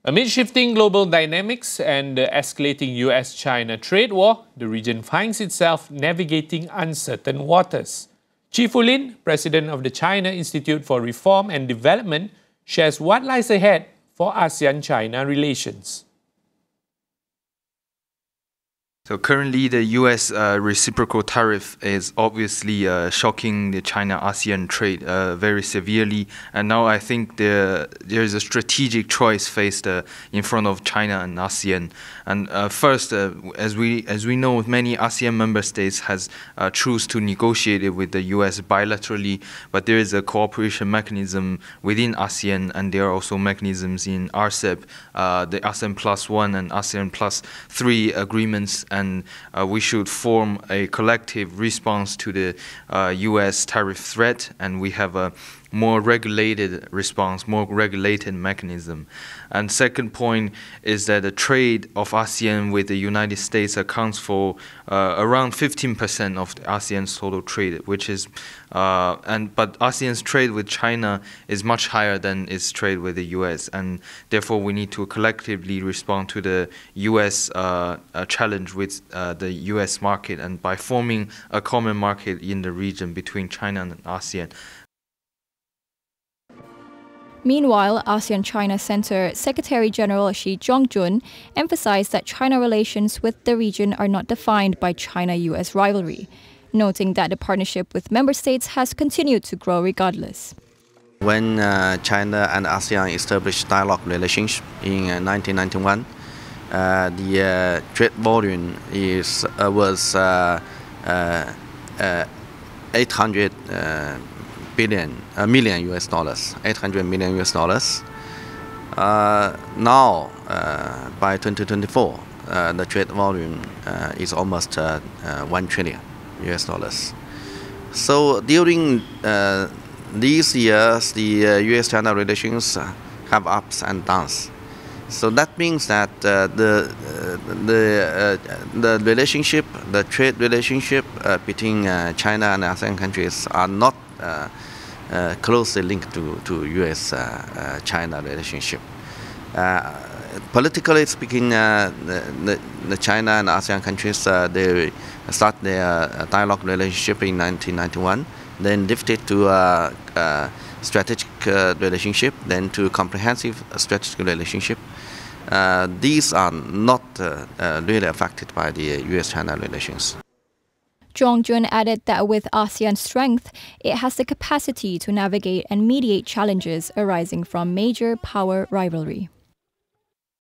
Amid shifting global dynamics and the escalating US-China trade war, the region finds itself navigating uncertain waters. Chi Fulin, president of the China Institute for Reform and Development, shares what lies ahead for ASEAN-China relations. So currently, the U.S. Reciprocal tariff is obviously shocking the China-ASEAN trade very severely. And now I think there is a strategic choice faced in front of China and ASEAN. And first, as we know, many ASEAN member states has choose to negotiate it with the U.S. bilaterally. But there is a cooperation mechanism within ASEAN, and there are also mechanisms in RCEP, the ASEAN +1 and ASEAN +3 agreements. And we should form a collective response to the U.S. tariff threat, and we have a more regulated response, more regulated mechanism. And second point is that the trade of ASEAN with the United States accounts for around 15% of the ASEAN's total trade, which is but ASEAN's trade with China is much higher than its trade with the U.S. and therefore we need to collectively respond to the U.S. Challenge with the U.S. market, and by forming a common market in the region between China and ASEAN. Meanwhile, ASEAN-China Center Secretary-General Shi Zhongjun emphasized that China relations with the region are not defined by China-US rivalry, noting that the partnership with member states has continued to grow regardless. When China and ASEAN established dialogue relations in 1991, the trade volume was $800 million US dollars, $800 million US dollars. Now, by 2024, the trade volume is almost 1 trillion US dollars. So during these years, the US-China relations have ups and downs. So that means that the relationship, the trade relationship between China and ASEAN countries are not closely linked to U.S.-China relationship. Politically speaking, the China and ASEAN countries, they start their dialogue relationship in 1991, then lifted to a strategic relationship, then to a comprehensive strategic relationship. These are not really affected by the U.S.-China relations. Zhongjun added that with ASEAN's strength, it has the capacity to navigate and mediate challenges arising from major power rivalry.